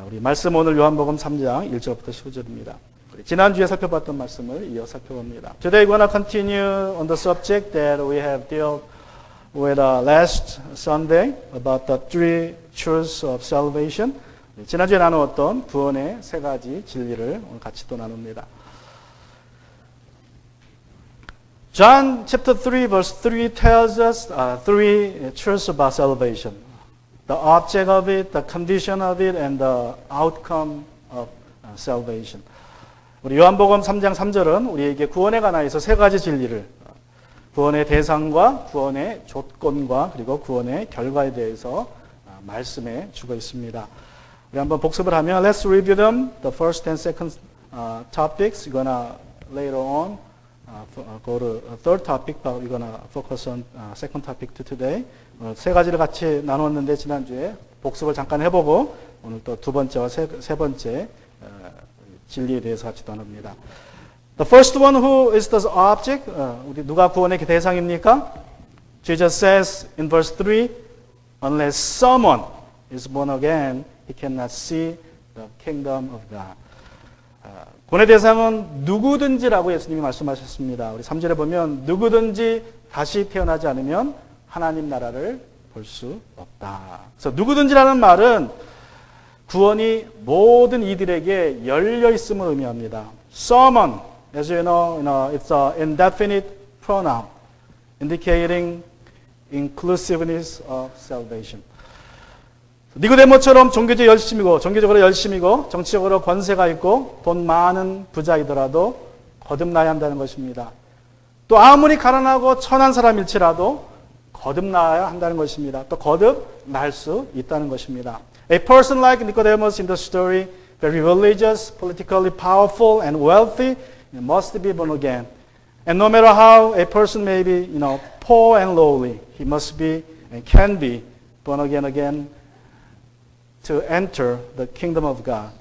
우리 말씀 오늘 요한복음 3장 1절부터 15절입니다. 지난주에 살펴봤던 말씀을 이어 살펴봅니다. Today we're going to continue on the subject that we have dealt with last Sunday about the three truths of salvation. 지난주에 나누었던 구원의 세 가지 진리를 오늘 같이 또 나눕니다. John chapter 3 verse 3 tells us three truths about salvation. The object of it, the condition of it, and the outcome of salvation. 우리 요한복음 3장 3절은 우리에게 구원에 관하여서 세 가지 진리를, 구원의 대상과 구원의 조건과 그리고 구원의 결과에 대해서 말씀해 주고 있습니다. 우리 한번 복습을 하면 Let's review them. The first and second topics. We're gonna later on go to a third topic, but we're gonna focus on second topic today. 세 가지를 같이 나눴는데 지난주에 복습을 잠깐 해보고 오늘 또 두 번째와 세 번째 진리에 대해서 같이 나눕니다. The first one, who is the object? 우리 누가 구원의 대상입니까? Jesus says in verse 3, unless someone is born again, he cannot see the kingdom of God. 구원의 대상은 누구든지라고 예수님이 말씀하셨습니다. 우리 3절에 보면 누구든지 다시 태어나지 않으면 하나님 나라를 볼 수 없다. 그래서 누구든지라는 말은 구원이 모든 이들에게 열려 있음을 의미합니다. Someone, as you know, it's an indefinite pronoun indicating inclusiveness of salvation. 니고데모처럼 종교적으로 열심이고 정치적으로 권세가 있고 돈 많은 부자이더라도 거듭나야 한다는 것입니다. 또 아무리 가난하고 천한 사람일지라도 거듭나야 한다는 것입니다. 또 거듭날 수 있다는 것입니다. A person like Nicodemus in the story, very religious, politically powerful, and wealthy, must be born again. And no matter how a person may be, poor and lowly, he must be and can be born again to enter the kingdom of God.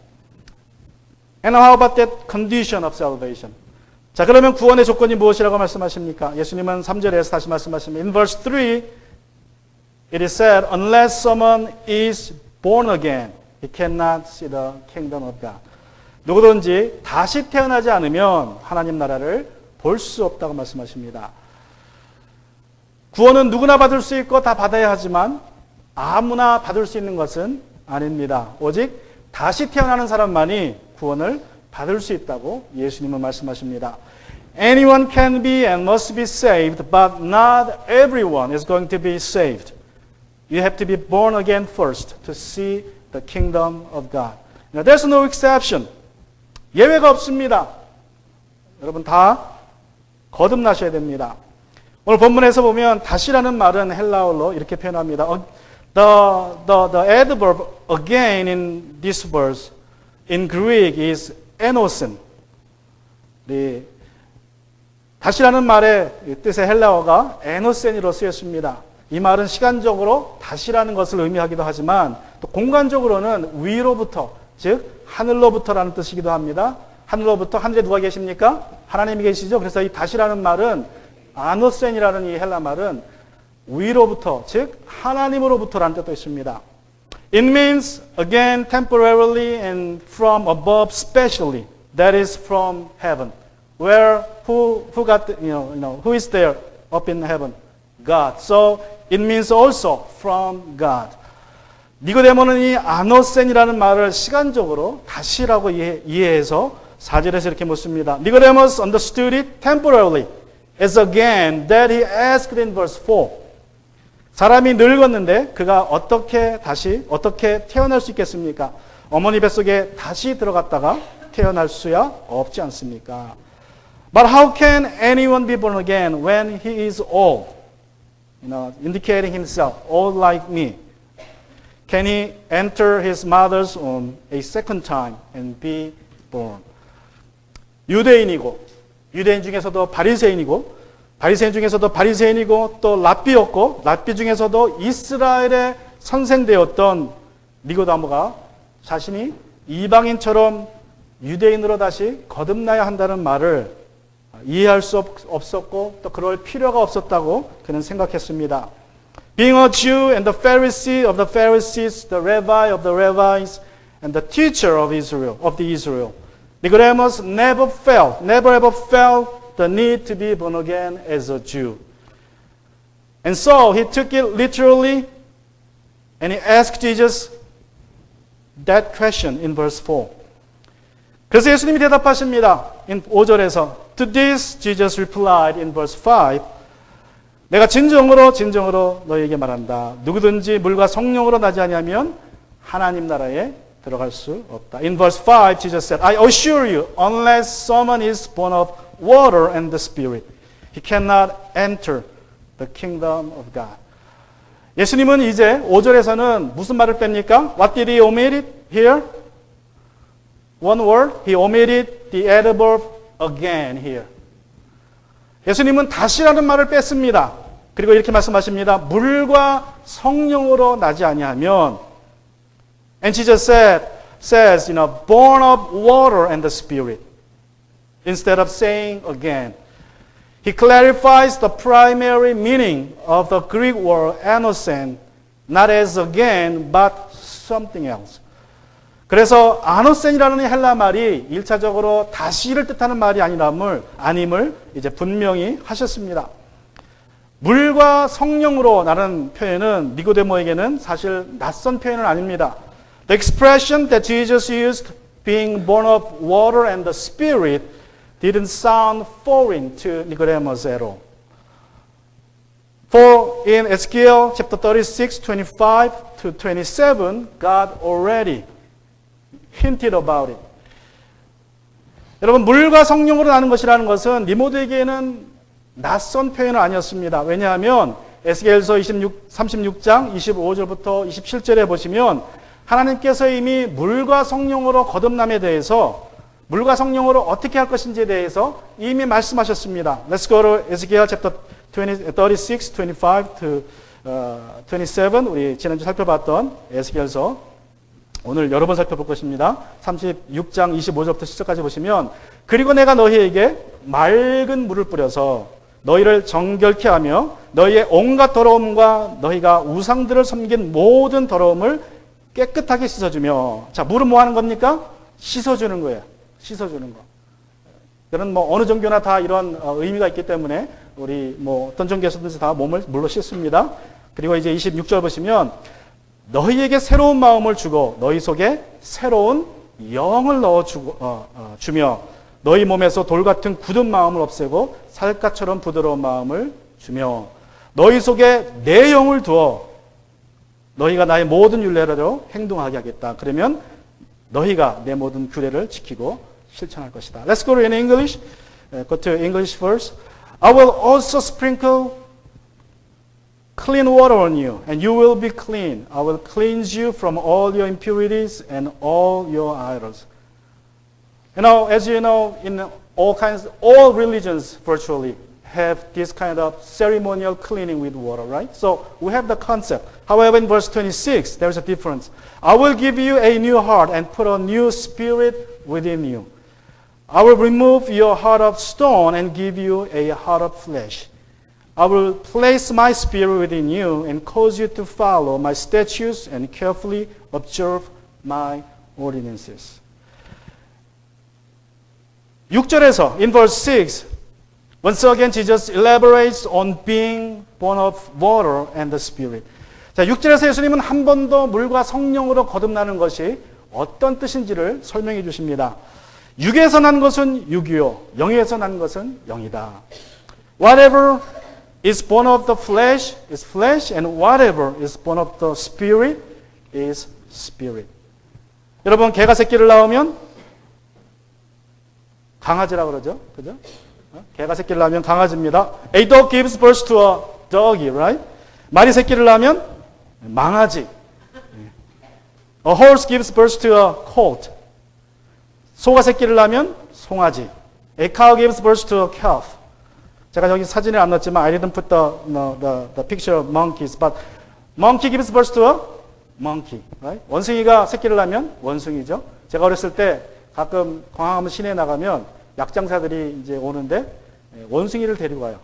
And how about that condition of salvation? 자, 그러면 구원의 조건이 무엇이라고 말씀하십니까? 예수님은 3절에서 다시 말씀하십니다. In verse 3, it is said, unless someone is born again, he cannot see the kingdom of God. 누구든지 다시 태어나지 않으면 하나님 나라를 볼 수 없다고 말씀하십니다. 구원은 누구나 받을 수 있고 다 받아야 하지만 아무나 받을 수 있는 것은 아닙니다. 오직 다시 태어나는 사람만이 구원을 받을 수 있다고 예수님은 말씀하십니다. Anyone can be and must be saved, but not everyone is going to be saved. You have to be born again first to see the kingdom of God. Now, there's no exception. 예외가 없습니다. 여러분 다 거듭나셔야 됩니다. 오늘 본문에서 보면 다시라는 말은 헬라어로 이렇게 표현합니다. The adverb again in this verse in Greek is enosen. 다시라는 말의 뜻의 헬라어가 에노센이로 쓰였습니다. 이 말은 시간적으로 다시라는 것을 의미하기도 하지만 또 공간적으로는 위로부터, 즉 하늘로부터라는 뜻이기도 합니다. 하늘로부터, 하늘에 누가 계십니까? 하나님이 계시죠. 그래서 이 다시라는 말은 아노센이라는 이 헬라 말은 위로부터, 즉 하나님으로부터라는 뜻도 있습니다. It means again temporarily and from above specially. That is from heaven. Where who got who is there up in heaven? God. So it means also from God. 니고데모는 이 아노센이라는 말을 시간적으로 다시라고 이해해서 4절에서 이렇게 묻습니다. Nicodemus understood it temporarily as again that he asked in verse 4. 사람이 늙었는데 그가 어떻게 태어날 수 있겠습니까? 어머니 뱃속에 다시 들어갔다가 태어날 수야 없지 않습니까? But how can anyone be born again when he is old? Indicating himself, old like me. Can he enter his mother's womb a second time and be born? 유대인 중에서도 바리새인 중에서도 바리새인이고 또 랍비였고 랍비 중에서도 이스라엘의 선생되었던 니고데모가 자신이 이방인처럼 유대인으로 다시 거듭나야 한다는 말을 이해할 수 없었고 또 그럴 필요가 없었다고 그는 생각했습니다. Being a Jew and the Pharisee of the Pharisees, the Rabbi of the rabbis, and the teacher of the Israel. Nicodemus never ever felt the need to be born again as a Jew. And so he took it literally and he asked Jesus that question in verse 4. 그래서 예수님이 대답하십니다. in 5절에서. To this Jesus replied in verse 5. 내가 진정으로 너희에게 말한다. 누구든지 물과 성령으로 나지 아니하면 하나님 나라에 들어갈 수 없다. In verse 5, Jesus said, I assure you, unless someone is born of water and the Spirit, he cannot enter the kingdom of God. 예수님은 이제 5절에서는 무슨 말을 뺍니까? What did he omit here? One word. He omitted the adverb again here. 예수님은 다시라는 말을 뺐습니다. 그리고 이렇게 말씀하십니다. 물과 성령으로 나지 아니하면 And Jesus says, born of water and the Spirit. Instead of saying again. He clarifies the primary meaning of the Greek word anosene, not as again, but something else. 그래서 아노센이라는 헬라 말이 1차적으로 다시를 뜻하는 말이 아님을 이제 분명히 하셨습니다. 물과 성령으로 나는 표현은 니고데모에게는 사실 낯선 표현은 아닙니다. The expression that Jesus used, being born of water and the Spirit, didn't sound foreign to Nicodemus at all. For in Ezekiel chapter 36, 25 to 27, God already hinted about it. 여러분, 물과 성령으로 나는 것이라는 것은 니모데에게는 낯선 표현은 아니었습니다. 왜냐하면 에스겔서 36장 25절부터 27절에 보시면 하나님께서 이미 물과 성령으로 거듭남에 대해서 물과 성령으로 어떻게 할 것인지에 대해서 이미 말씀하셨습니다. Let's go to Ezekiel chapter 36, 25 to 27. 우리 지난주 살펴봤던 에스겔서 오늘 여러 번 살펴볼 것입니다. 36장 25절부터 10절까지 보시면 그리고 내가 너희에게 맑은 물을 뿌려서 너희를 정결케 하며 너희의 온갖 더러움과 너희가 우상들을 섬긴 모든 더러움을 깨끗하게 씻어주며 자 물은 뭐 하는 겁니까? 씻어주는 거예요. 씻어주는 거. 그런 어느 종교나 다 이런 의미가 있기 때문에 우리 어떤 종교에서든지 다 몸을 물로 씻습니다. 그리고 이제 26절 보시면 너희에게 새로운 마음을 주고 너희 속에 새로운 영을 주며 너희 몸에서 돌 같은 굳은 마음을 없애고 살갗처럼 부드러운 마음을 주며 너희 속에 내 영을 두어 너희가 나의 모든 율례대로 행동하게 하겠다. 그러면 너희가 내 모든 규례를 지키고 실천할 것이다. Let's go to in English. Go to English first. I will also sprinkle clean water on you, and you will be clean. I will cleanse you from all your impurities and all your idols. As you know, in all religions virtually have this kind of ceremonial cleaning with water, right? So we have the concept. However, in verse 26, there's a difference. I will give you a new heart and put a new spirit within you. I will remove your heart of stone and give you a heart of flesh. I will place my spirit within you and cause you to follow my statutes and carefully observe my ordinances. 6절에서 in verse 6, once again Jesus elaborates on being born of water and the Spirit. 자, 6절에서 예수님은 한 번 더 물과 성령으로 거듭나는 것이 어떤 뜻인지를 설명해 주십니다. 육에서 난 것은 육이요, 영에서 난 것은 영이다. Whatever is born of the flesh is flesh, and whatever is born of the Spirit is spirit. 여러분, 개가 새끼를 낳으면 강아지라 그러죠, 그죠? 개가 새끼를 낳으면 강아지입니다. A dog gives birth to a doggy, right? 말이 새끼를 낳으면 망아지. A horse gives birth to a colt. 소가 새끼를 낳으면 송아지. A cow gives birth to a calf. 제가 여기 사진에 안 넣었지만 I didn't put the picture of monkeys, but monkey gives birth to a monkey, right? 원숭이가 새끼를 낳으면 원숭이죠. 제가 어렸을 때 가끔 광화문 시내에 나가면 약장사들이 이제 오는데 원숭이를 데리고 와요.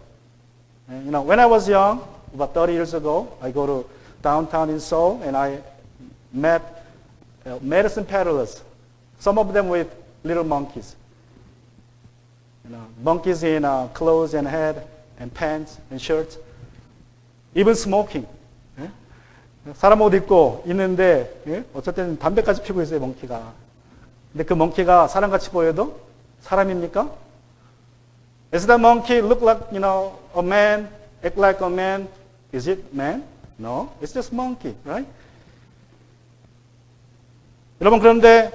When I was young, about 30 years ago, I go to downtown in Seoul and I met medicine peddlers. Some of them with little monkeys. Monkeys in clothes and head and pants and shirts. Even smoking. 예? 사람 옷 입고 있는데 예? 어쨌든 담배까지 피고 있어요, 몽키가. 근데 그 몽키가 사람같이 보여도 사람입니까? Is that monkey look like, a man, act like a man? Is it man? No, it's just monkey, right? 여러분, 그런데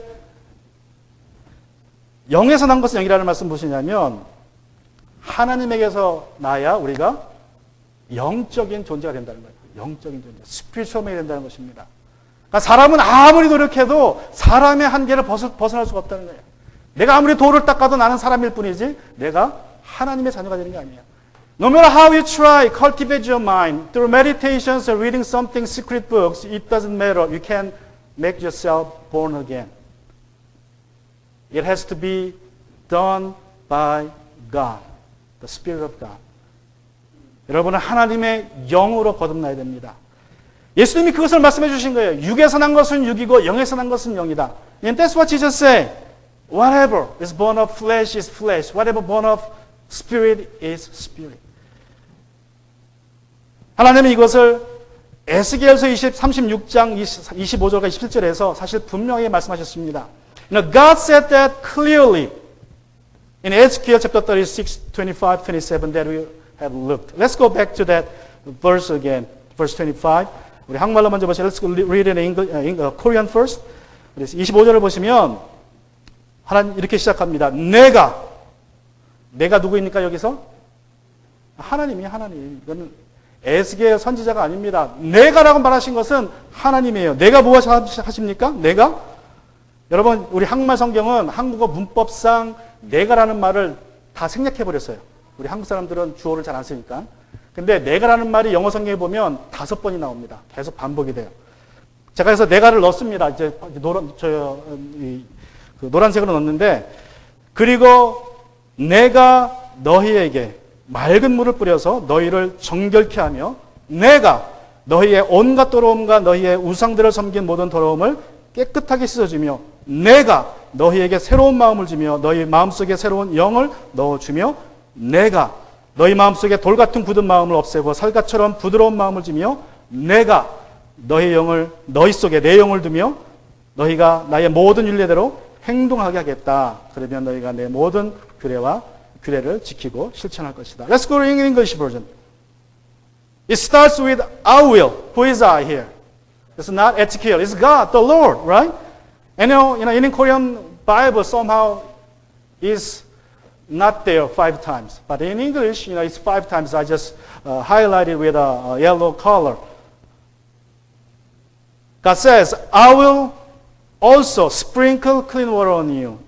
영에서 난 것은 영이라는 말씀 무엇이냐면 하나님에게서 나야 우리가 영적인 존재가 된다는 거예요. 영적인 존재, 스피리추얼 맨이 된다는 것입니다. 그러니까 사람은 아무리 노력해도 사람의 한계를 벗어날 수가 없다는 거예요. 내가 아무리 돌을 닦아도 나는 사람일 뿐이지 내가 하나님의 자녀가 되는 게 아니에요. No matter how you try, cultivate your mind through meditations or reading something secret books, it doesn't matter. You can make yourself born again. It has to be done by God, the Spirit of God. 여러분은 하나님의 영으로 거듭나야 됩니다. 예수님이 그것을 말씀해 주신 거예요. 육에서 난 것은 육이고 영에서 난 것은 영이다. And that's what Jesus said. Whatever is born of flesh is flesh. Whatever born of spirit is spirit. 하나님은 이것을 에스겔서 36장 25절과 27절에서 사실 분명히 말씀하셨습니다. God said that clearly in Ezekiel chapter 36, 25, 27 that we have looked. Let's go back to that verse again. Verse 25. 우리 한국말로 먼저 보시죠. Let's read it in Korean first. 25절을 보시면 하나님 이렇게 시작합니다. 내가 누구입니까 여기서? 하나님이 하나님. 이거는 에스겔 선지자가 아닙니다. 내가라고 말하신 것은 하나님이에요. 내가 무엇 하십니까? 내가? 여러분 우리 한국말 성경은 한국어 문법상 내가라는 말을 다 생략해 버렸어요. 우리 한국 사람들은 주어를 잘 안 쓰니까. 근데 내가라는 말이 영어 성경에 보면 5번이 나옵니다. 계속 반복이 돼요. 제가 그래서 내가를 넣습니다. 이제 노란색으로 넣었는데 그리고 내가 너희에게 맑은 물을 뿌려서 너희를 정결케 하며 내가 너희의 온갖 더러움과 너희의 우상들을 섬긴 모든 더러움을 깨끗하게 씻어주며 내가 너희에게 새로운 마음을 주며 너희 마음속에 새로운 영을 넣어주며 내가 너희 마음속에 돌 같은 굳은 마음을 없애고 살갗처럼 부드러운 마음을 주며 내가 너희 영을 너희 속에 내 영을 두며 너희가 나의 모든 율례대로 행동하게 하겠다. 그러면 너희가 내 모든 규례를 지키고 실천할 것이다. Let's go in English version. It starts with I will. Who is I here? It's not Ezekiel. It's God, the Lord, right? And in Korean Bible somehow is not there 5 times. But in English, it's 5 times. I just highlighted with a yellow color. God says, I will also sprinkle clean water on you,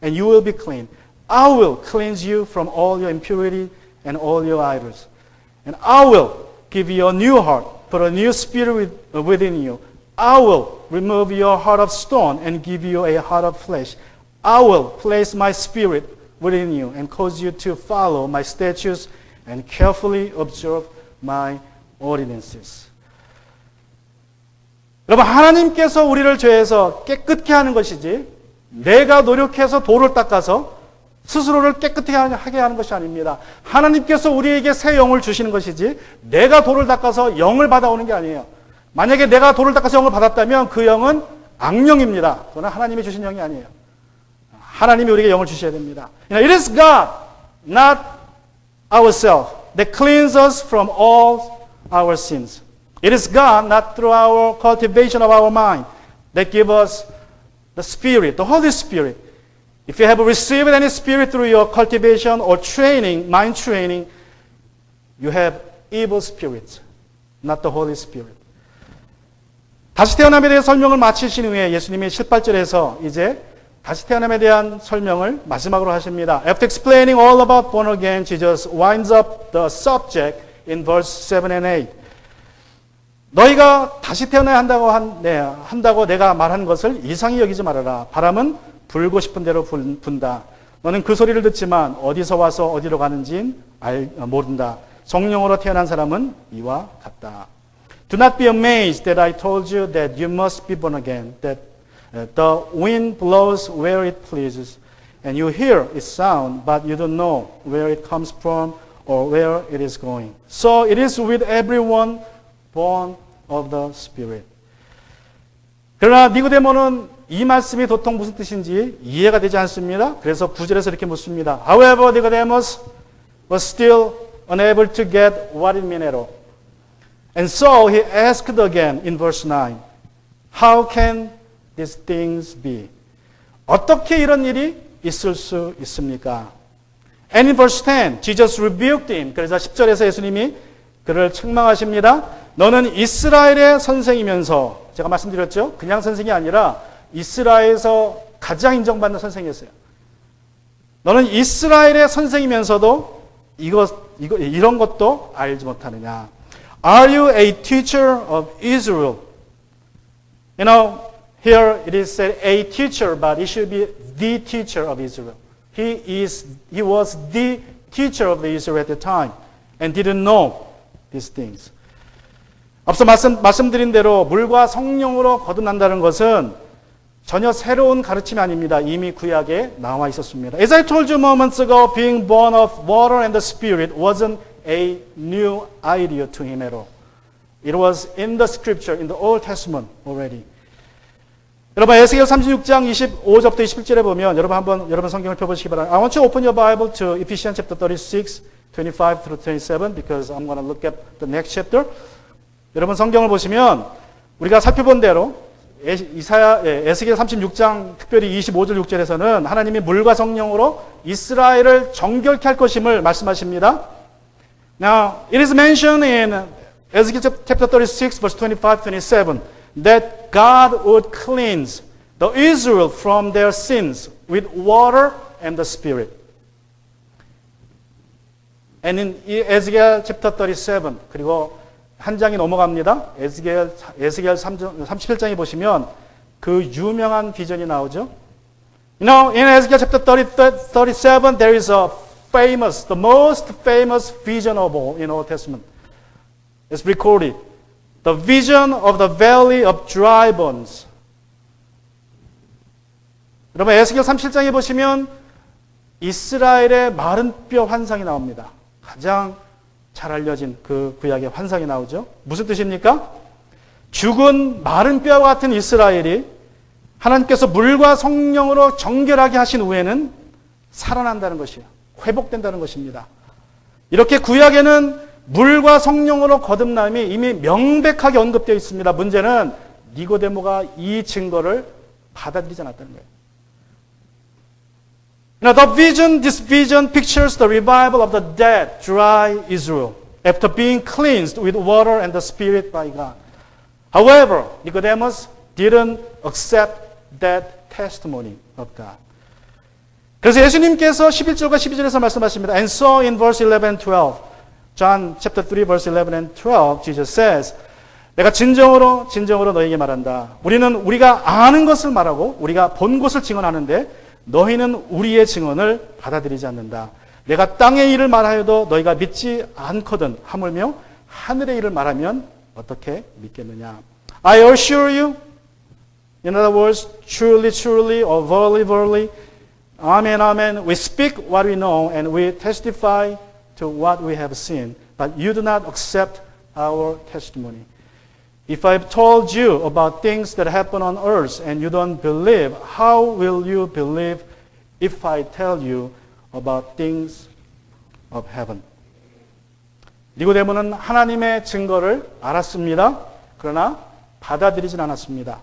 and you will be clean. I will cleanse you from all your impurity and all your idols. And I will give you a new heart, put a new spirit within you. I will remove your heart of stone and give you a heart of flesh. I will place my spirit within you and cause you to follow my statutes and carefully observe my ordinances. 여러분, 하나님께서 우리를 죄에서 깨끗게 하는 것이지 내가 노력해서 돌을 닦아서 스스로를 깨끗하게 하게 하는 것이 아닙니다. 하나님께서 우리에게 새 영을 주시는 것이지 내가 돌을 닦아서 영을 받아오는 게 아니에요. 만약에 내가 돌을 닦아서 영을 받았다면 그 영은 악령입니다. 그건 하나님이 주신 영이 아니에요. 하나님이 우리에게 영을 주셔야 됩니다. It is God, not ourselves, that cleanses us from all our sins. It is God, not through our cultivation of our mind, that gives us the Spirit, the Holy Spirit. If you have received any spirit through your cultivation or training, mind training, you have evil spirits, not the Holy Spirit. 다시 태어남에 대한 설명을 마치신 후에 예수님이 18절에서 이제 다시 태어남에 대한 설명을 마지막으로 하십니다. After explaining all about born again, Jesus winds up the subject in verse 7 and 8. 너희가 다시 태어나야 한다고 내가 말한 것을 이상히 여기지 말아라. 바람은 불고 싶은 대로 분다. 너는 그 소리를 듣지만 어디서 와서 어디로 가는지는 모른다. 성령으로 태어난 사람은 이와 같다. Do not be amazed that I told you that you must be born again. That The wind blows where it pleases, and you hear its sound, but you don't know where it comes from or where it is going. So it is with everyone born of the Spirit. 그러나 니고데모는 이 말씀이 도통 무슨 뜻인지 이해가 되지 않습니다. 그래서 9절에서 이렇게 묻습니다. However, Nicodemus was still unable to get what it meant at all. And so he asked again in verse 9, How can these things be? 어떻게 이런 일이 있을 수 있습니까? And in verse 10, Jesus rebuked him. 그래서 10절에서 예수님이 그를 책망하십니다. 너는 이스라엘의 선생이면서, 제가 말씀드렸죠? 그냥 선생이 아니라 이스라엘에서 가장 인정받는 선생이었어요. 너는 이스라엘의 선생이면서도 이런 것도 알지 못하느냐. Are you a teacher of Israel? You know, here it is said a teacher, but it should be the teacher of Israel. He was the teacher of the Israel at the time and didn't know these things. 앞서 말씀드린 대로 물과 성령으로 거듭난다는 것은 전혀 새로운 가르침이 아닙니다. 이미 구약에 나와 있었습니다. As I told you moments ago, being born of water and the Spirit wasn't a new idea to him at all. It was in the scripture, in the Old Testament already. 여러분 에스겔 36장 25절부터 27절에 보면 여러분 성경을 펴보시기 바랍니다. I want you to open your Bible to Ephesians chapter 36, 25 through 27 because I'm going to look at the next chapter. 여러분 성경을 보시면 우리가 살펴본 대로 에스겔 36장 특별히 25절 6절에서는 하나님이 물과 성령으로 이스라엘을 정결케 할 것임을 말씀하십니다. Now, it is mentioned in Ezekiel chapter 36 verse 25, 27 that God would cleanse the Israel from their sins with water and the Spirit. And in Ezekiel chapter 37 그리고 한 장이 넘어갑니다. 에스겔 37장에 보시면 그 유명한 비전이 나오죠. You know, in Ezekiel chapter 37 there is a famous, the most famous vision of all in Old Testament. It's recorded. The vision of the valley of dry bones. 여러분 에스겔 37장에 보시면 이스라엘의 마른 뼈 환상이 나옵니다. 가장 잘 알려진 그 구약의 환상이 나오죠. 무슨 뜻입니까? 죽은 마른 뼈와 같은 이스라엘이 하나님께서 물과 성령으로 정결하게 하신 후에는 살아난다는 것이에요. 회복된다는 것입니다. 이렇게 구약에는 물과 성령으로 거듭남이 이미 명백하게 언급되어 있습니다. 문제는 니고데모가 이 증거를 받아들이지 않았다는 거예요. Now, this vision pictures the revival of the dead, dry Israel after being cleansed with water and the Spirit by God. However, Nicodemus didn't accept that testimony of God. 그래서 예수님께서 11절과 12절에서 말씀하십니다. And so in verse 11 and 12, John chapter 3 verse 11 and 12, Jesus says, 내가 진정으로 너에게 말한다. 우리는 우리가 아는 것을 말하고 우리가 본 것을 증언하는데 너희는 우리의 증언을 받아들이지 않는다. 내가 땅의 일을 말하여도 너희가 믿지 않거든. 하물며 하늘의 일을 말하면 어떻게 믿겠느냐. I assure you, in other words, truly, truly, or verily, verily, amen, amen, we speak what we know and we testify to what we have seen, but you do not accept our testimony. If I've told you about things that happen on earth and you don't believe, how will you believe if I tell you about things of heaven? 니고데모는 하나님의 증거를 알았습니다. 그러나 받아들이진 않았습니다.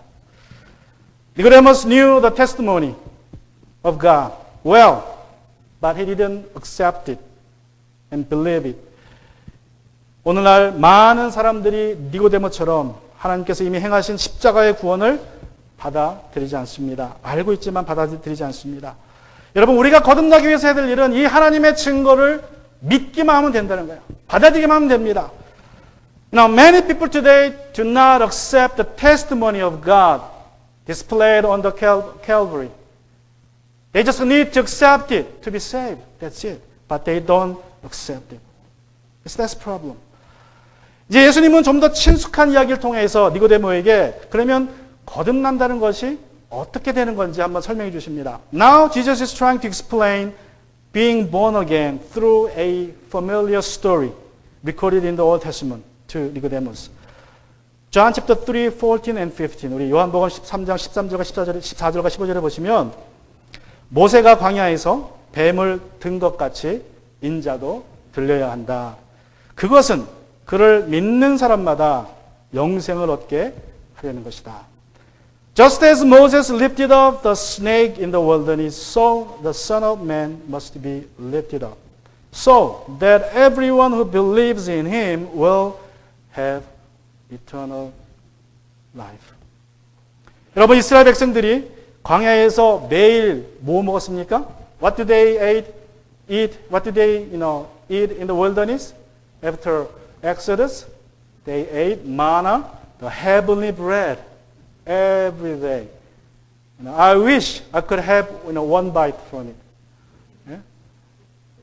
Nicodemus knew the testimony of God well, but he didn't accept it and believe it. 오늘날 많은 사람들이 니고데모처럼 하나님께서 이미 행하신 십자가의 구원을 받아들이지 않습니다. 알고 있지만 받아들이지 않습니다. 여러분, 우리가 거듭나기 위해서 해야 될 일은 이 하나님의 증거를 믿기만 하면 된다는 거예요. 받아들이기만 하면 됩니다. Now, many people today do not accept the testimony of God displayed on the Calvary. They just need to accept it to be saved. That's it. But they don't accept it. It's that problem. 이제 예수님은 좀 더 친숙한 이야기를 통해서 니고데모에게 그러면 거듭난다는 것이 어떻게 되는 건지 한번 설명해 주십니다. Now Jesus is trying to explain being born again through a familiar story recorded in the Old Testament to Nicodemus. John chapter 3, 14 and 15. 우리 요한복음 13장 13절과 14절과 15절에 보시면 모세가 광야에서 뱀을 든 것 같이 인자도 들려야 한다. 그것은 그를 믿는 사람마다 영생을 얻게 하려는 것이다. Just as Moses lifted up the snake in the wilderness, so the Son of Man must be lifted up, so that everyone who believes in him will have eternal life. 여러분, 이스라엘 백성들이 광야에서 매일 뭐 먹었습니까? What do they eat? What do they, eat in the wilderness? After Exodus, they ate manna, the heavenly bread, every day. I wish I could have one bite from it. 예?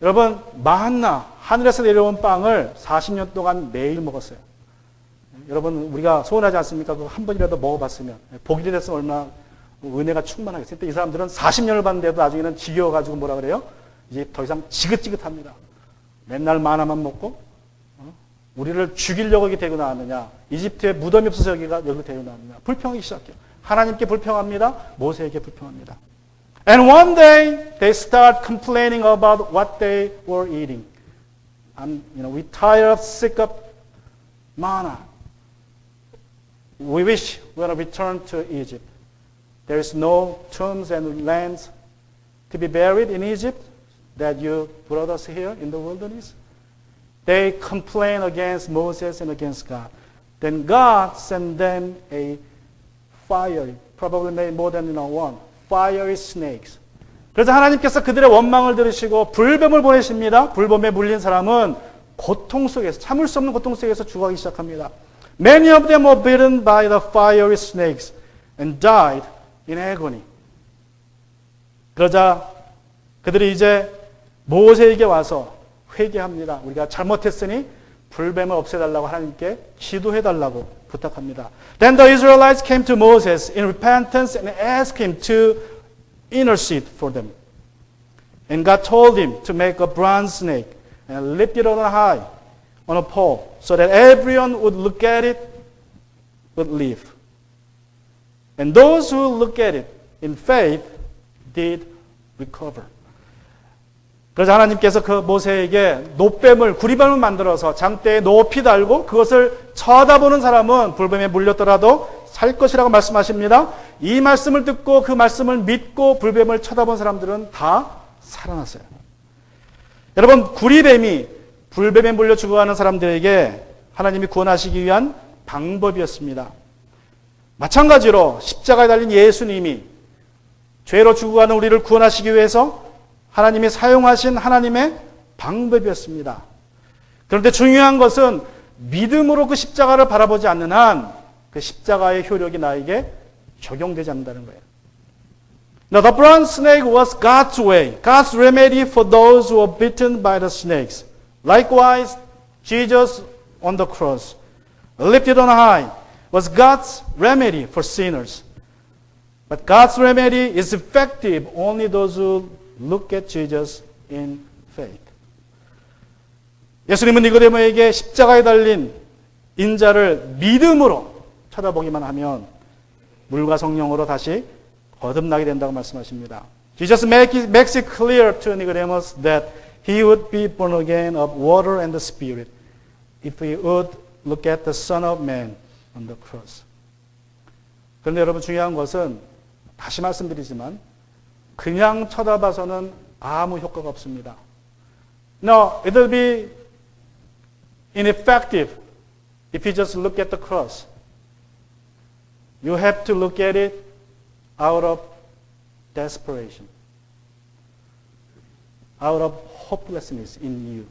여러분, 만나 하늘에서 내려온 빵을 40년 동안 매일 먹었어요. 여러분, 우리가 소원하지 않습니까? 그거 한 번이라도 먹어봤으면 복이 됐으면 얼마나 은혜가 충만하겠어요. 이 사람들은 40년을 봤는데도 나중에는 지겨워가지고 뭐라 그래요? 이제 더 이상 지긋지긋합니다. 맨날 만화만 먹고 우리를 죽이려고 여기 데리고 나왔느냐? 이집트에 무덤이 없어서 여기가 데리고 나왔느냐? 불평하기 시작해요. 하나님께 불평합니다. 모세에게 불평합니다. And one day they start complaining about what they were eating. We tired, sick of manna. We wish we want to return to Egypt. There is no tombs and lands to be buried in Egypt that you brought us here in the wilderness. They complain against Moses and against God. Then God sent them a fiery, probably made more than one, fiery snakes. 그래서 하나님께서 그들의 원망을 들으시고 불뱀을 보내십니다. 불뱀에 물린 사람은 고통 속에서, 참을 수 없는 고통 속에서 죽어가기 시작합니다. Many of them were bitten by the fiery snakes and died in agony. 그러자 그들이 이제 모세에게 와서 회개합니다. 우리가 잘못했으니 불뱀을 없애달라고 하나님께 기도해달라고 부탁합니다. Then the Israelites came to Moses in repentance and asked him to intercede for them. And God told him to make a bronze snake and lift it on high on a pole so that everyone would look at it would live. And those who look at it in faith did recover. 그래서 하나님께서 그 모세에게 놋뱀을, 구리뱀을 만들어서 장대에 높이 달고 그것을 쳐다보는 사람은 불뱀에 물렸더라도 살 것이라고 말씀하십니다. 이 말씀을 듣고 그 말씀을 믿고 불뱀을 쳐다본 사람들은 다 살아났어요. 여러분, 구리뱀이 불뱀에 물려 죽어가는 사람들에게 하나님이 구원하시기 위한 방법이었습니다. 마찬가지로 십자가에 달린 예수님이 죄로 죽어가는 우리를 구원하시기 위해서 하나님이 사용하신 하나님의 방법이었습니다. 그런데 중요한 것은 믿음으로 그 십자가를 바라보지 않는 한 그 십자가의 효력이 나에게 적용되지 않는다는 거예요. Now the bronze snake was God's way, God's remedy for those who were bitten by the snakes. Likewise, Jesus on the cross, lifted on high, was God's remedy for sinners. But God's remedy is effective only those who look at Jesus in faith. 예수님은 니고데모에게 십자가에 달린 인자를 믿음으로 쳐다보기만 하면 물과 성령으로 다시 거듭나게 된다고 말씀하십니다. Jesus makes it clear to Nicodemus that he would be born again of water and the Spirit if he would look at the Son of Man on the cross. 그런데 여러분, 중요한 것은 다시 말씀드리지만 그냥 쳐다봐서는 아무 효과가 없습니다. No, it will be ineffective if you just look at the cross. You have to look at it out of desperation, out of hopelessness in you.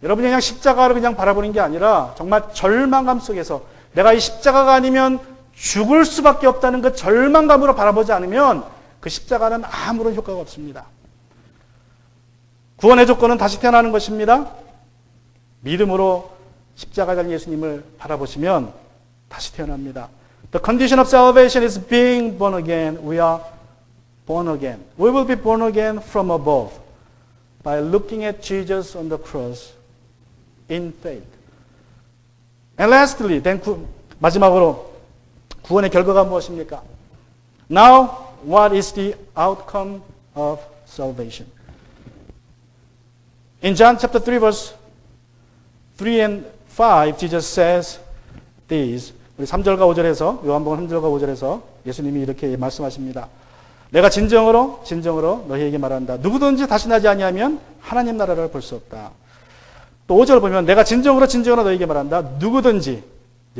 여러분이 그냥 십자가를 그냥 바라보는 게 아니라 정말 절망감 속에서 내가 이 십자가가 아니면 죽을 수밖에 없다는 그 절망감으로 바라보지 않으면 그 십자가는 아무런 효과가 없습니다. 구원의 조건은 다시 태어나는 것입니다. 믿음으로 십자가에 달린 예수님을 바라보시면 다시 태어납니다. The condition of salvation is being born again. We are born again. We will be born again from above by looking at Jesus on the cross in faith. And lastly, then 마지막으로 구원의 결과가 무엇입니까? Now, what is the outcome of salvation? In John chapter 3, verse 3 and 5, Jesus says this. 우리 3절과 5절에서, 요한복음 3절과 5절에서 예수님이 이렇게 말씀하십니다. 내가 진정으로 너희에게 말한다. 누구든지 다시 나지 아니하면 하나님 나라를 볼 수 없다. 또 5절 보면 내가 진정으로 너희에게 말한다. 누구든지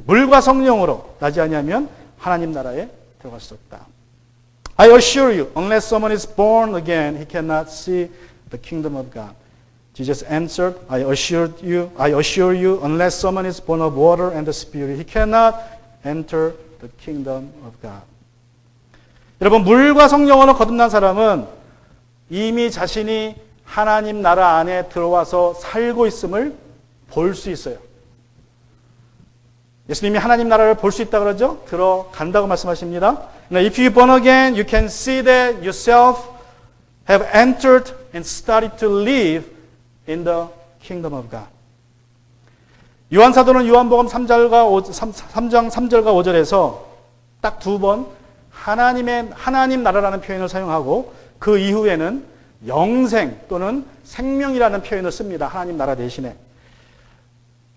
물과 성령으로 나지 아니하면 하나님 나라에 들어갈 수 없다. I assure you, unless someone is born again, he cannot see the kingdom of God. Jesus answered, I assure you, unless someone is born of water and the Spirit, he cannot enter the kingdom of God. 여러분, 물과 성령으로 거듭난 사람은 이미 자신이 하나님 나라 안에 들어와서 살고 있음을 볼 수 있어요. 예수님이 하나님 나라를 볼 수 있다 그러죠? 들어간다고 말씀하십니다. Now, if you born again, you can see that yourself have entered and started to live in the kingdom of God. 요한 사도는 요한복음 3장 3절과 5절에서 딱 두 번 하나님 나라라는 표현을 사용하고 그 이후에는 영생 또는 생명이라는 표현을 씁니다. 하나님 나라 대신에.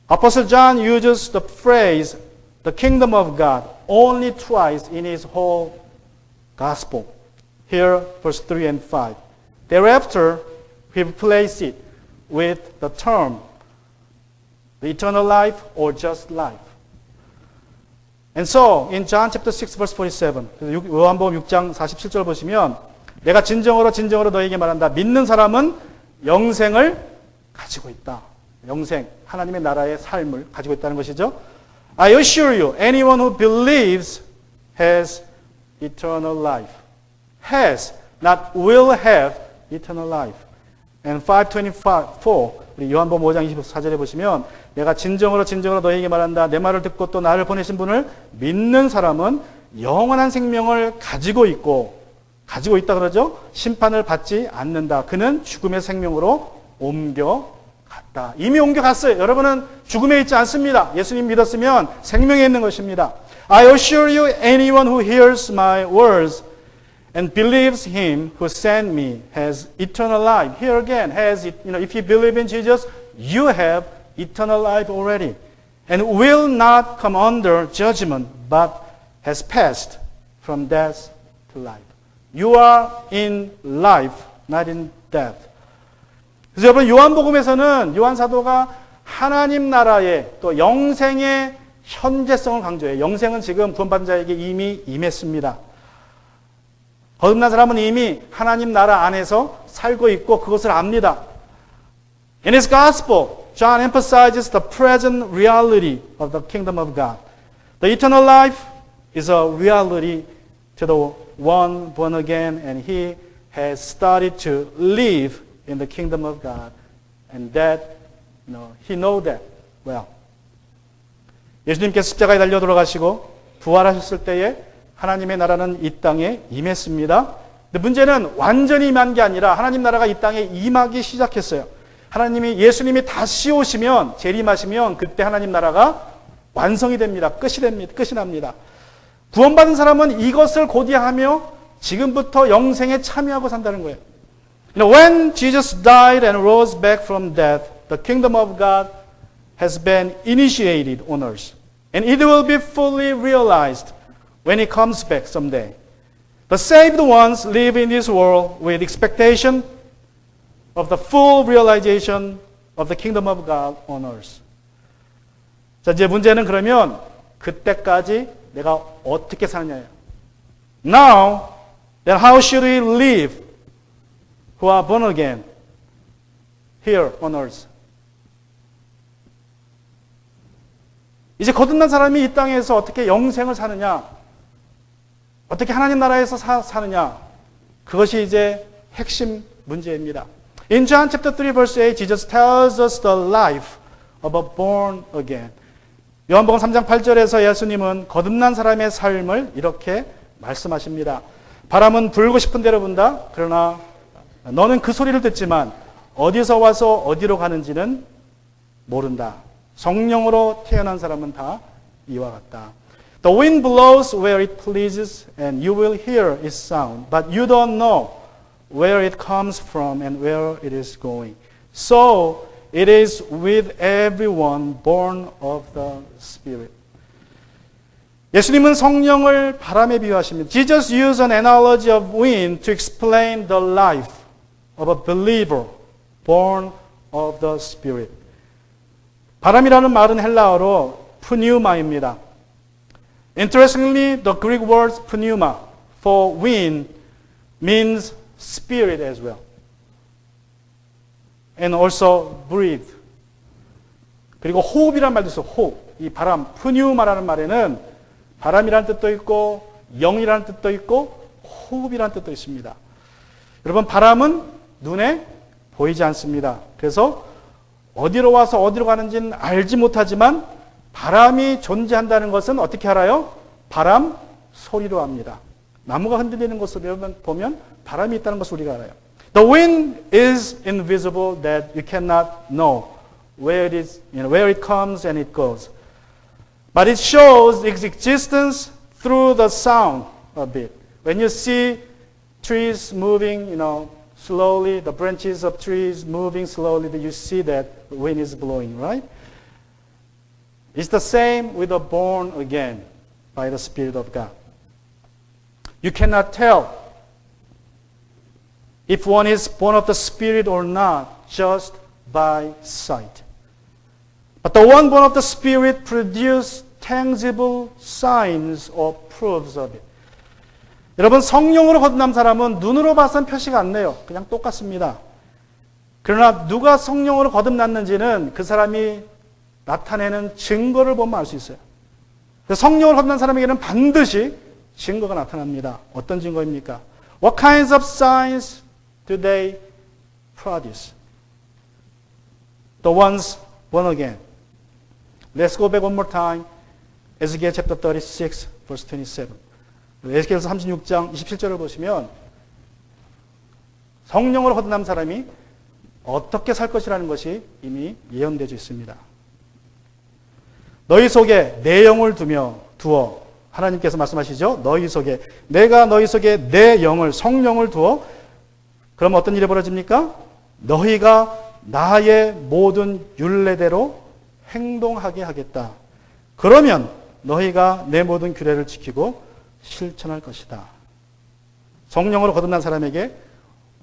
Apostle John uses the phrase the kingdom of God only twice in his whole gospel. Here, verse 3 and 5. Thereafter, he replaced it with the term the eternal life or just life. And so, in John chapter 6, verse 47, 요한복음 6장 47절 보시면 내가 진정으로 너희에게 말한다. 믿는 사람은 영생을 가지고 있다. 영생, 하나님의 나라의 삶을 가지고 있다는 것이죠. I assure you, anyone who believes has eternal life. Has, not will have eternal life. And 5:24, 우리 요한복음 5장 24절에 보시면 내가 진정으로 너희에게 말한다. 내 말을 듣고 또 나를 보내신 분을 믿는 사람은 영원한 생명을 가지고 있다 그러죠. 심판을 받지 않는다. 그는 죽음의 생명으로 옮겨갔다. 이미 옮겨갔어요. 여러분은 죽음에 있지 않습니다. 예수님 믿었으면 생명에 있는 것입니다. I assure you, anyone who hears my words and believes him who sent me has eternal life. Here again, if you believe in Jesus, you have eternal life already. And will not come under judgment, but has passed from death to life. You are in life, not in death. 그래서 여러분, 요한복음에서는 요한 사도가 하나님 나라의 또 영생의 현재성을 강조해요. 영생은 지금 구원받은 자에게 이미 임했습니다. 거듭난 사람은 이미 하나님 나라 안에서 살고 있고 그것을 압니다. In his gospel, John emphasizes the present reality of the kingdom of God. The eternal life is a reality to the one born again, and he has started to live in the kingdom of God, and that, he knows that well. 예수님께서 십자가에 달려 돌아가시고 부활하셨을 때에 하나님의 나라는 이 땅에 임했습니다. 근데 문제는 완전히 임한 게 아니라 하나님 나라가 이 땅에 임하기 시작했어요. 예수님이 다시 오시면, 재림하시면 그때 하나님 나라가 완성이 됩니다. 끝이 납니다. 구원받은 사람은 이것을 고대하며 지금부터 영생에 참여하고 산다는 거예요. When Jesus died and rose back from death, the kingdom of God has been initiated on earth. And it will be fully realized when he comes back someday. The saved ones live in this world with expectation of the full realization of the kingdom of God on earth. 자, 이제 문제는 그러면 그때까지 내가 어떻게 사느냐예요. Now, then how should we live who are born again here on earth? 이제 거듭난 사람이 이 땅에서 어떻게 영생을 사느냐, 어떻게 하나님 나라에서 사느냐, 그것이 이제 핵심 문제입니다. In John chapter 3 verse 8, Jesus tells us the life of a born again. 요한복음 3장 8절에서 예수님은 거듭난 사람의 삶을 이렇게 말씀하십니다. 바람은 불고 싶은 대로 분다. 그러나 너는 그 소리를 듣지만 어디서 와서 어디로 가는지는 모른다. 성령으로 태어난 사람은 다 이와 같다. The wind blows where it pleases and you will hear its sound, but you don't know where it comes from and where it is going. So it is with everyone born of the Spirit. 예수님은 성령을 바람에 비유하십니다. Jesus used an analogy of wind to explain the life of a believer born of the Spirit. 바람이라는 말은 헬라어로 pneuma입니다. Interestingly, the Greek word pneuma for wind means spirit as well. And also breathe. 그리고 호흡이라는 말도 있어요. 호흡. 이 바람, pneuma라는 말에는 바람이라는 뜻도 있고 영이라는 뜻도 있고 호흡이라는 뜻도 있습니다. 여러분, 바람은 눈에 보이지 않습니다. 그래서 어디로 와서 어디로 가는지는 알지 못하지만 바람이 존재한다는 것은 어떻게 알아요? 바람 소리로 압니다. 나무가 흔들리는 것을 보면 바람이 있다는 것을 우리가 알아요. The wind is invisible that you cannot know where it is, where it comes and it goes. But it shows its existence through the sound of it. When you see trees moving, slowly, the branches of trees moving slowly, you see that the wind is blowing, right? It's the same with the born again by the Spirit of God. You cannot tell if one is born of the Spirit or not just by sight. But the one born of the Spirit produces tangible signs or proofs of it. 여러분, 성령으로 거듭난 사람은 눈으로 봐서는 표시가 안 나요. 그냥 똑같습니다. 그러나 누가 성령으로 거듭났는지는 그 사람이 나타내는 증거를 보면 알 수 있어요. 성령으로 거듭난 사람에게는 반드시 증거가 나타납니다. 어떤 증거입니까? What kinds of signs do they produce? The ones born again. Let's go back one more time. Ezekiel chapter 36, verse 27. 에스겔서 36장 27절을 보시면 성령으로 거듭난 사람이 어떻게 살 것이라는 것이 이미 예언되어 있습니다. 너희 속에 내 영을 두어 하나님께서 말씀하시죠. 너희 속에 내가 너희 속에 내 영을 성령을 두어 그럼 어떤 일이 벌어집니까? 너희가 나의 모든 율례대로 행동하게 하겠다. 그러면 너희가 내 모든 규례를 지키고 실천할 것이다. 성령으로 거듭난 사람에게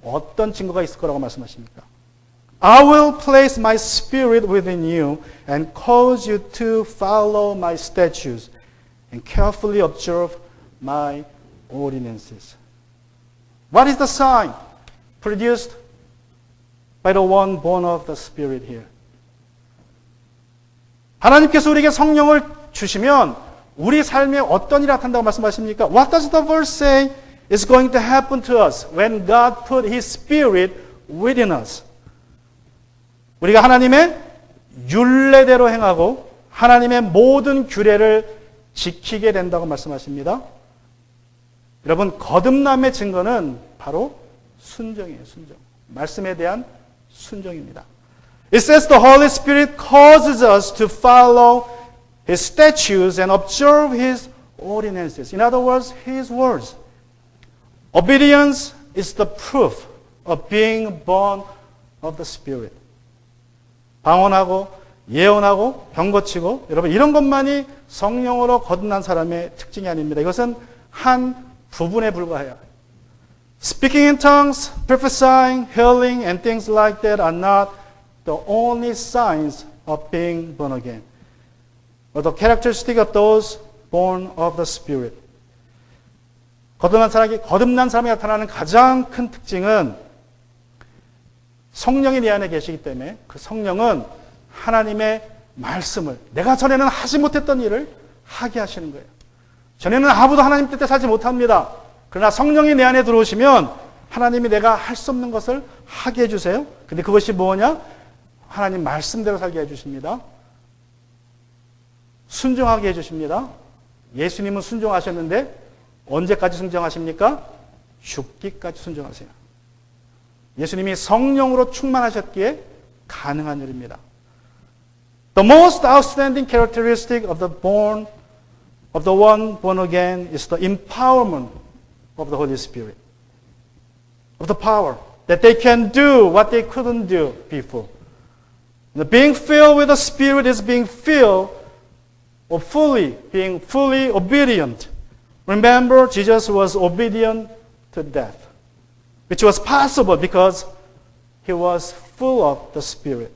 어떤 증거가 있을 거라고 말씀하십니까? I will place my spirit within you and cause you to follow my statutes and carefully observe my ordinances. What is the sign produced by the one born of the Spirit here? 하나님께서 우리에게 성령을 주시면 우리 삶에 어떤 일이 나타난다고 말씀하십니까? What does the verse say is going to happen to us when God put His Spirit within us? 우리가 하나님의 율례대로 행하고 하나님의 모든 규례를 지키게 된다고 말씀하십니다. 여러분, 거듭남의 증거는 바로 순종이에요. 순종. 말씀에 대한 순종입니다. It says the Holy Spirit causes us to follow His statutes and observe His ordinances. In other words, His words. Obedience is the proof of being born of the Spirit. 방언하고 예언하고 병 고치고 여러분 이런 것만이 성령으로 거듭난 사람의 특징이 아닙니다. 이것은 한 부분에 불과해요. Speaking in tongues, prophesying, healing, and things like that are not the only signs of being born again. But the characteristic of those born of the Spirit. 거듭난 사람이 나타나는 가장 큰 특징은 성령이 내 안에 계시기 때문에 그 성령은 하나님의 말씀을 내가 전에는 하지 못했던 일을 하게 하시는 거예요. 전에는 아무도 하나님 뜻에 살지 못합니다. 그러나 성령이 내 안에 들어오시면 하나님이 내가 할 수 없는 것을 하게 해주세요. 근데 그것이 뭐냐? 하나님 말씀대로 살게 해주십니다. 순종하게 해주십니다. 예수님은 순종하셨는데 언제까지 순종하십니까? 죽기까지 순종하세요. 예수님이 성령으로 충만하셨기에 가능한 일입니다. The most outstanding characteristic of the one born again is the empowerment of the Holy Spirit. Of the power that they can do what they couldn't do before. Being filled with the Spirit is being filled or being fully obedient. Remember, Jesus was obedient to death, which was possible because he was full of the Spirit.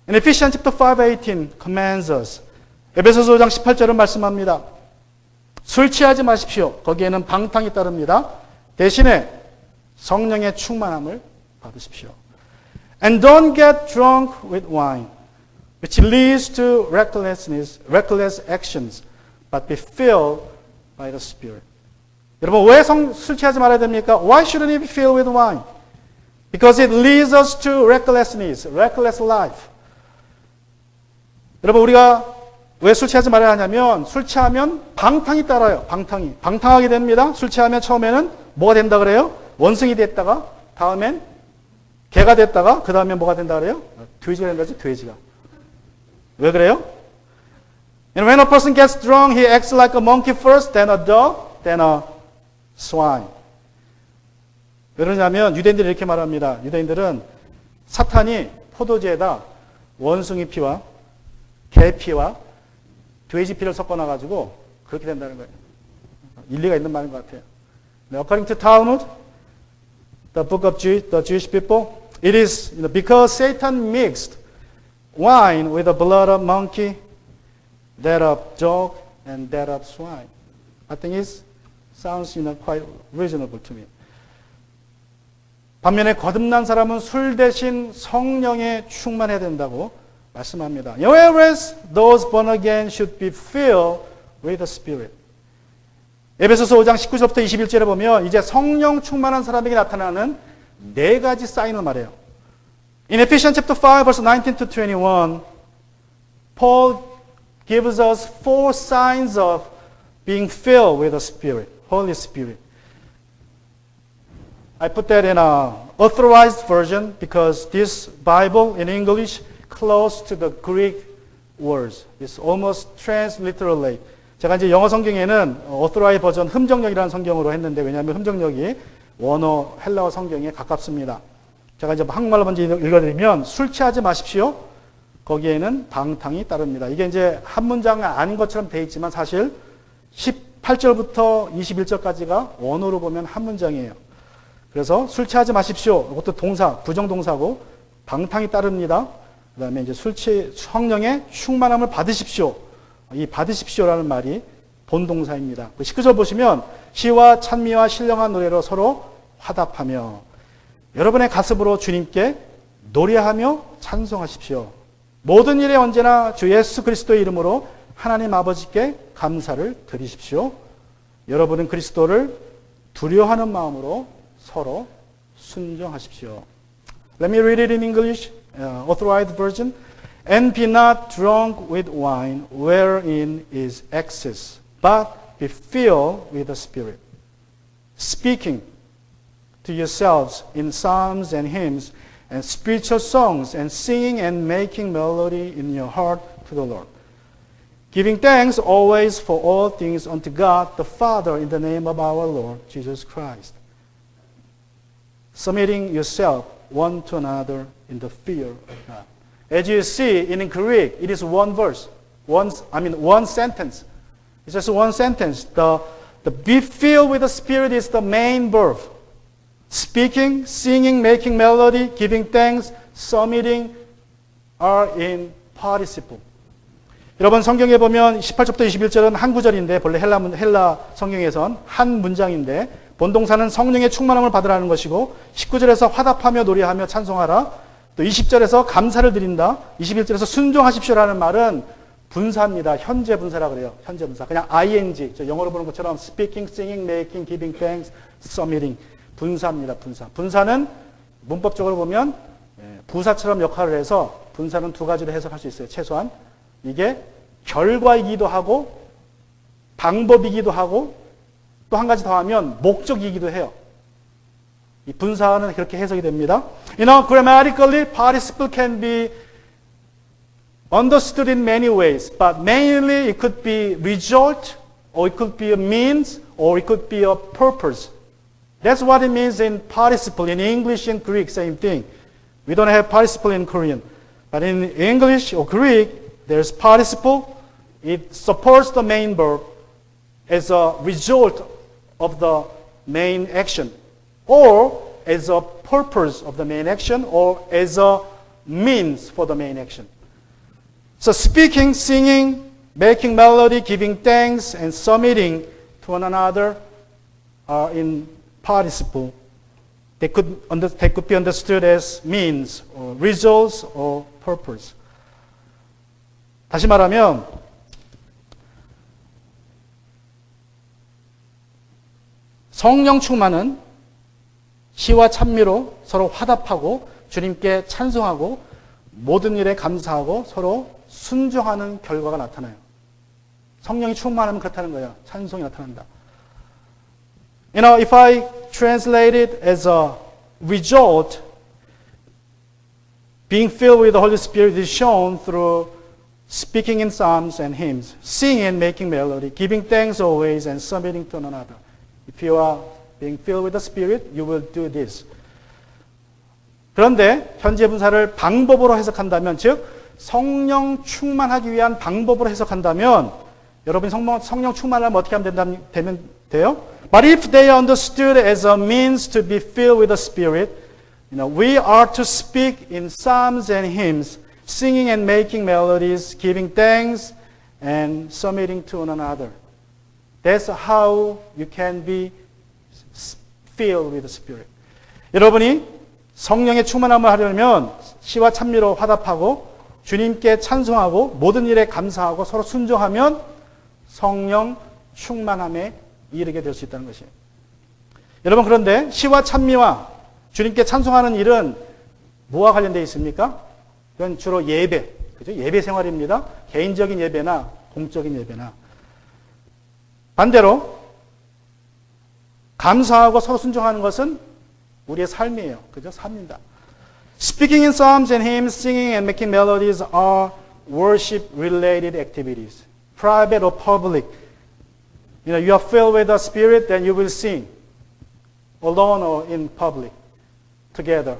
In Ephesians chapter 5:18 commands us. 에베소서 5장 18절은 말씀합니다. 술 취하지 마십시오. 거기에는 방탕이 따릅니다. 대신에 성령의 충만함을 받으십시오. And don't get drunk with wine, which leads to reckless actions, but be filled by the Spirit. 여러분, 왜 술 취하지 말아야 됩니까? Why shouldn't it be filled with wine? Because it leads us to reckless life. 여러분, 우리가 왜 술 취하지 말아야 하냐면, 술 취하면 방탕이 따라요. 방탕하게 됩니다. 술 취하면 처음에는 뭐가 된다 그래요? 원숭이 됐다가, 다음엔 개가 됐다가, 그 다음에 뭐가 된다 그래요? 돼지가 된다지, 돼지가. 왜 그래요? And when a person gets drunk, he acts like a monkey first, then a dog, then a swine. 왜 그러냐면, 유대인들이 이렇게 말합니다. 유대인들은 사탄이 포도주에다 원숭이 피와 개 피와 돼지 피를 섞어놔가지고 그렇게 된다는 거예요. 일리가 있는 말인 것 같아요. According to Talmud, the book of the Jewish people, it is because Satan mixed wine with the blood of monkey, that of dog, and that of swine. I think it sounds quite reasonable to me. 반면에 거듭난 사람은 술 대신 성령에 충만해야 된다고 말씀합니다. Whereas those born again should be filled with the Spirit. 에베소서 5장 19절부터 21절에 보면 이제 성령 충만한 사람에게 나타나는 네 가지 사인을 말해요. In Ephesians chapter 5 verse 19 to 21, Paul gives us 4 signs of being filled with the Spirit, Holy Spirit. I put that in an authorized version because this Bible in English close to the Greek words. It's almost transliterally. 제가 이제 영어 성경에는 authorized 버전 흠정역이라는 성경으로 했는데 왜냐하면 흠정역이 원어 헬라어 성경에 가깝습니다. 제가 이제 한국말로 먼저 읽어드리면 술 취하지 마십시오. 거기에는 방탕이 따릅니다. 이게 이제 한 문장 아닌 것처럼 돼 있지만 사실 18절부터 21절까지가 원어로 보면 한 문장이에요. 그래서 술 취하지 마십시오. 이것도 동사, 부정동사고 방탕이 따릅니다. 그 다음에 이제 성령의 충만함을 받으십시오. 이 받으십시오라는 말이 본동사입니다. 19절 보시면 시와 찬미와 신령한 노래로 서로 화답하며 여러분의 가슴으로 주님께 노래하며 찬송하십시오. 모든 일에 언제나 주 예수 그리스도의 이름으로 하나님 아버지께 감사를 드리십시오. 여러분은 그리스도를 두려워하는 마음으로 서로 순종하십시오. Let me read it in English, authorized version. And be not drunk with wine, wherein is excess, but be filled with the Spirit, speaking to yourselves in psalms and hymns and spiritual songs, and singing and making melody in your heart to the Lord, giving thanks always for all things unto God the Father in the name of our Lord Jesus Christ, submitting yourself one to another in the fear of God. As you see in Greek, it is one verse, one sentence. It's just one sentence. The be filled with the Spirit is the main verb. Speaking, singing, making melody, giving thanks, submitting are in participle. 여러분 성경에 보면 18절부터 21절은 한 구절인데 본래 헬라 성경에선 한 문장인데 본동사는 성령의 충만함을 받으라는 것이고 19절에서 화답하며 노래하며 찬송하라. 또 20절에서 감사를 드린다. 21절에서 순종하십시오라는 말은 분사입니다. 현재 분사라고 그래요. 현재 분사. 그냥 ing. 저 영어로 보는 것처럼 speaking, singing, making, giving thanks, submitting. 분사입니다. 분사. 분사는 문법적으로 보면 부사처럼 역할을 해서 분사는 두 가지로 해석할 수 있어요. 최소한. 이게 결과이기도 하고 방법이기도 하고 또 한 가지 더 하면 목적이기도 해요. 이 분사는 그렇게 해석이 됩니다. Grammatically, participle can be understood in many ways, but mainly it could be result, or it could be a means, or it could be a purpose. That's what it means in participle. In English and Greek, same thing. We don't have participle in Korean. But in English or Greek, there's participle. It supports the main verb as a result of the main action, or as a purpose of the main action, or as a means for the main action. So speaking, singing, making melody, giving thanks, and submitting to one another are in participle. They could be understood as means, or results, or purpose. 다시 말하면 성령 충만은 시와 찬미로 서로 화답하고 주님께 찬송하고 모든 일에 감사하고 서로 순종하는 결과가 나타나요. 성령이 충만하면 그렇다는 거예요. 찬송이 나타난다. If I translate it as a result, being filled with the Holy Spirit is shown through speaking in psalms and hymns, singing and making melody, giving thanks always, and submitting to one another. If you are being filled with the Spirit, you will do this. 그런데 현재 분사를 방법으로 해석한다면, 즉 성령 충만하기 위한 방법으로 해석한다면, 여러분이 성령 충만하면 어떻게 하면 되면 돼요? But if they are understood as a means to be filled with the Spirit, we are to speak in psalms and hymns, singing and making melodies, giving thanks, and submitting to one another. That's how you can be filled with the Spirit. 여러분이 성령의 충만함을 하려면 시와 찬미로 화답하고 주님께 찬송하고 모든 일에 감사하고 서로 순종하면 성령 충만함에 이르게 될 수 있다는 것이에요. 여러분, 그런데 시와 찬미와 주님께 찬송하는 일은 뭐와 관련되어 있습니까? 그건 주로 예배, 그죠? 예배 생활입니다. 개인적인 예배나 공적인 예배나. 반대로 감사하고 서로 순종하는 것은 우리의 삶이에요. 그죠? 삶입니다. Speaking in psalms and hymns, singing and making melodies are worship-related activities, private or public. You are filled with the Spirit, then you will sing, alone or in public, together.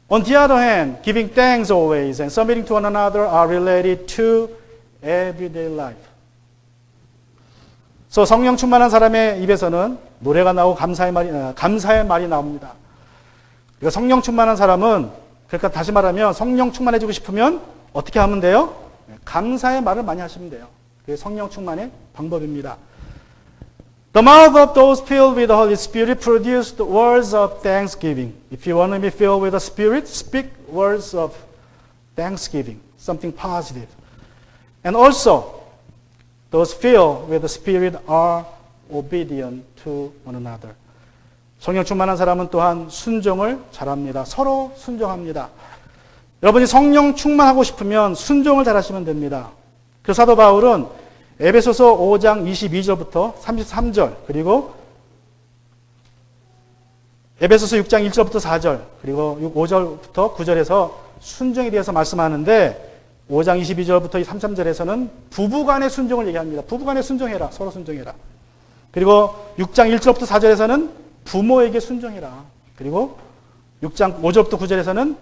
On the other hand, giving thanks always and submitting to one another are related to everyday life. So 성령 충만한 사람의 입에서는 노래가 나오고 감사의 말이 나옵니다. 그러니까 성령 충만한 사람은, 그러니까 다시 말하면 성령 충만해지고 싶으면 어떻게 하면 돼요? 감사의 말을 많이 하시면 돼요. 그게 성령 충만의 방법입니다. The mouth of those filled with the Holy Spirit produced words of thanksgiving. If you want to be filled with the Spirit, speak words of thanksgiving, something positive. And also, those filled with the Spirit are obedient to one another. 성령 충만한 사람은 또한 순종을 잘합니다. 서로 순종합니다. 여러분이 성령 충만하고 싶으면 순종을 잘하시면 됩니다. 그래서 사도 바울은 에베소서 5장 22절부터 33절, 그리고 에베소서 6장 1절부터 4절, 그리고 5절부터 9절에서 순종에 대해서 말씀하는데 5장 22절부터 33절에서는 부부간의 순종을 얘기합니다. 부부간에 순종해라. 서로 순종해라. 그리고 6장 1절부터 4절에서는 부모에게 순종해라. 그리고 6장 5절부터 9절에서는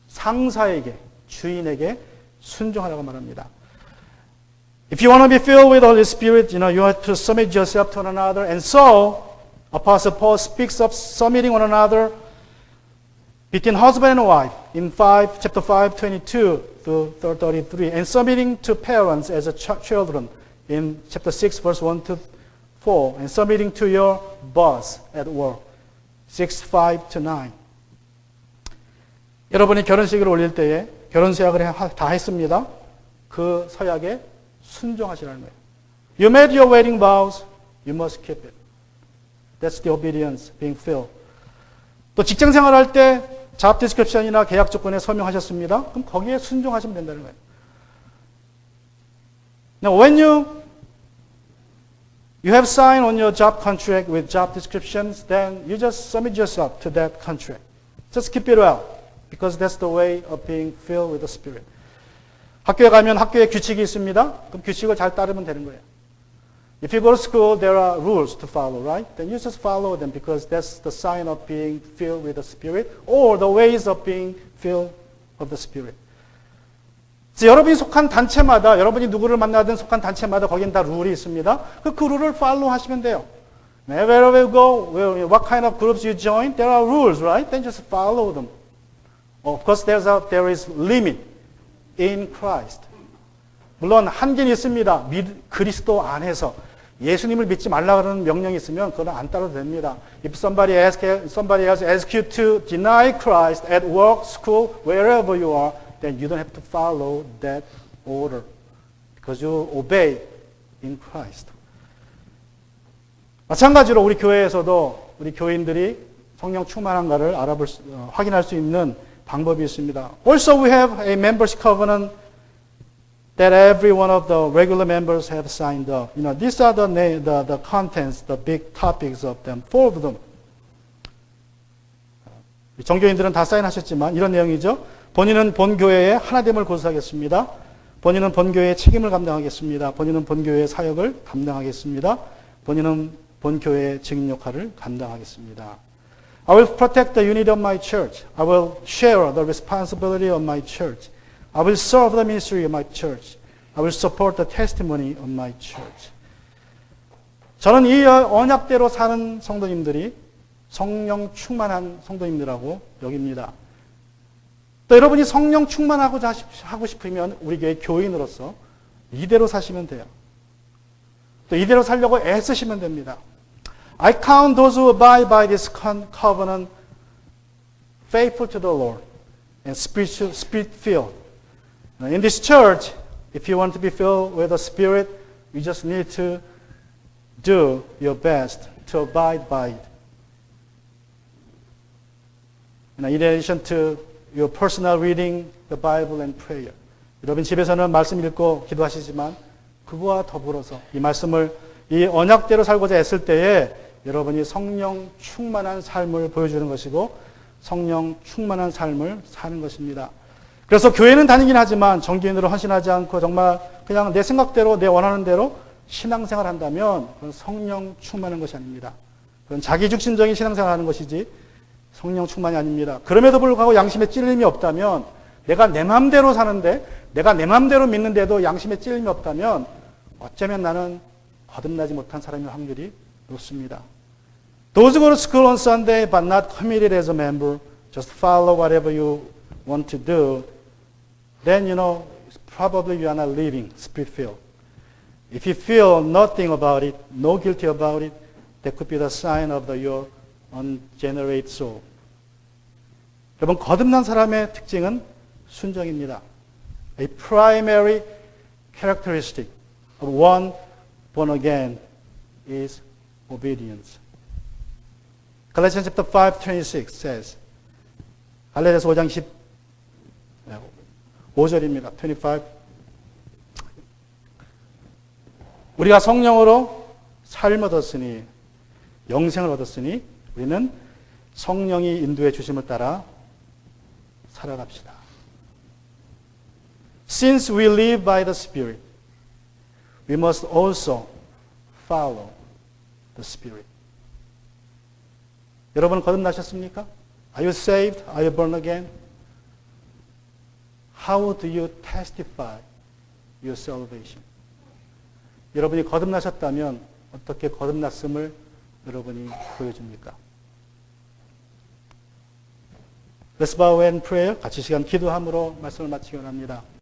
상사에게, 주인에게 순종하라고 말합니다. If you want to be filled with the Holy Spirit, you have to submit yourself to one another. And so, Apostle Paul speaks of submitting one another between husband and wife in chapter 5, 22 to 33, and submitting to parents as children in chapter 6, verse 1 to 4, and submitting to your boss at work, 6, 5 to 9. 여러분이 결혼식을 올릴 때에 결혼 서약을 다 했습니다. 그 서약에 순종하시라는 거예요. You made your wedding vows, you must keep it. That's the obedience, being filled. 또 직장 생활할 때 잡 디스크립션이나 계약 조건에 서명하셨습니다. 그럼 거기에 순종하시면 된다는 거예요. Now, when you have signed on your job contract with job descriptions, then you just submit yourself to that contract. Just keep it well, because that's the way of being filled with the Spirit. 학교에 가면 학교에 규칙이 있습니다. 그럼 규칙을 잘 따르면 되는 거예요. If you go to school, there are rules to follow, right? Then you just follow them because that's the sign of being filled with the Spirit or the ways of being filled of the Spirit. 여러분이 속한 단체마다, 여러분이 누구를 만나든 속한 단체마다 거긴 다 룰이 있습니다. 그 룰을 follow 하시면 돼요. Wherever you go, what kind of groups you join, there are rules, right? Then just follow them. Of course, there is limit in Christ. 물론 한계는 있습니다. 그리스도 안에서 예수님을 믿지 말라 그러는 명령이 있으면 그건 안 따라도 됩니다. If somebody else asks you to deny Christ at work, school, wherever you are, then you don't have to follow that order because you obey in Christ. 마찬가지로 우리 교회에서도 우리 교인들이 성령 충만한가를 확인할 수 있는 방법이 있습니다. Also, we have a membership covenant that every one of the regular members have signed up. These are the contents, the big topics of them, 4 of them. 정교인들은 다 사인하셨지만 이런 내용이죠. 본인은 본교회의 하나됨을 고수하겠습니다. 본인은 본교회의 책임을 감당하겠습니다. 본인은 본교회의 사역을 감당하겠습니다. 본인은 본교회의 증인 역할을 감당하겠습니다. I will protect the unity of my church. I will share the responsibility of my church. I will serve the ministry of my church. I will support the testimony of my church. 저는 이 언약대로 사는 성도님들이 성령 충만한 성도님들하고 여깁니다. 또 여러분이 성령 충만하고자 하고 싶으면 우리 교회 교인으로서 이대로 사시면 돼요. 또 이대로 살려고 애쓰시면 됩니다. I count those who abide by this covenant faithful to the Lord and spirit-filled. In this church, if you want to be filled with the Spirit, you just need to do your best to abide by it. In addition to your personal reading, the Bible and prayer. 여러분 집에서는 말씀 읽고 기도하시지만 그거와 더불어서 이 말씀을 이 언약대로 살고자 했을 때에 여러분이 성령 충만한 삶을 보여주는 것이고 성령 충만한 삶을 사는 것입니다. 그래서 교회는 다니긴 하지만 정교인으로 헌신하지 않고 정말 그냥 내 생각대로 내 원하는 대로 신앙생활 한다면 그건 성령 충만한 것이 아닙니다. 그건 자기 중심적인 신앙생활 하는 것이지 성령 충만이 아닙니다. 그럼에도 불구하고 양심에 찔림이 없다면 내가 내 마음대로 사는데 내가 내 마음대로 믿는데도 양심에 찔림이 없다면 어쩌면 나는 거듭나지 못한 사람일 확률이 높습니다. Those who go to school on Sunday but not committed as a member, just follow whatever you want to do, then probably you are not living spirit-filled. If you feel nothing about it, no guilty about it, that could be the sign of your unregenerate soul. 여러분, 거듭난 사람의 특징은 순종입니다. A primary characteristic of one born again is obedience. Galatians chapter 5:26 says, 갈라디아서 5장 15절입니다. 25. 우리가 성령으로 삶을 얻었으니, 영생을 얻었으니 우리는 성령이 인도해 주심을 따라 살아갑시다. Since we live by the Spirit, we must also follow the Spirit. 여러분 거듭나셨습니까? Are you saved? Are you born again? How do you testify your salvation? 여러분이 거듭나셨다면 어떻게 거듭났음을 여러분이 보여줍니까? Let's bow and pray. 같이 시간 기도함으로 말씀을 마치기 원합니다.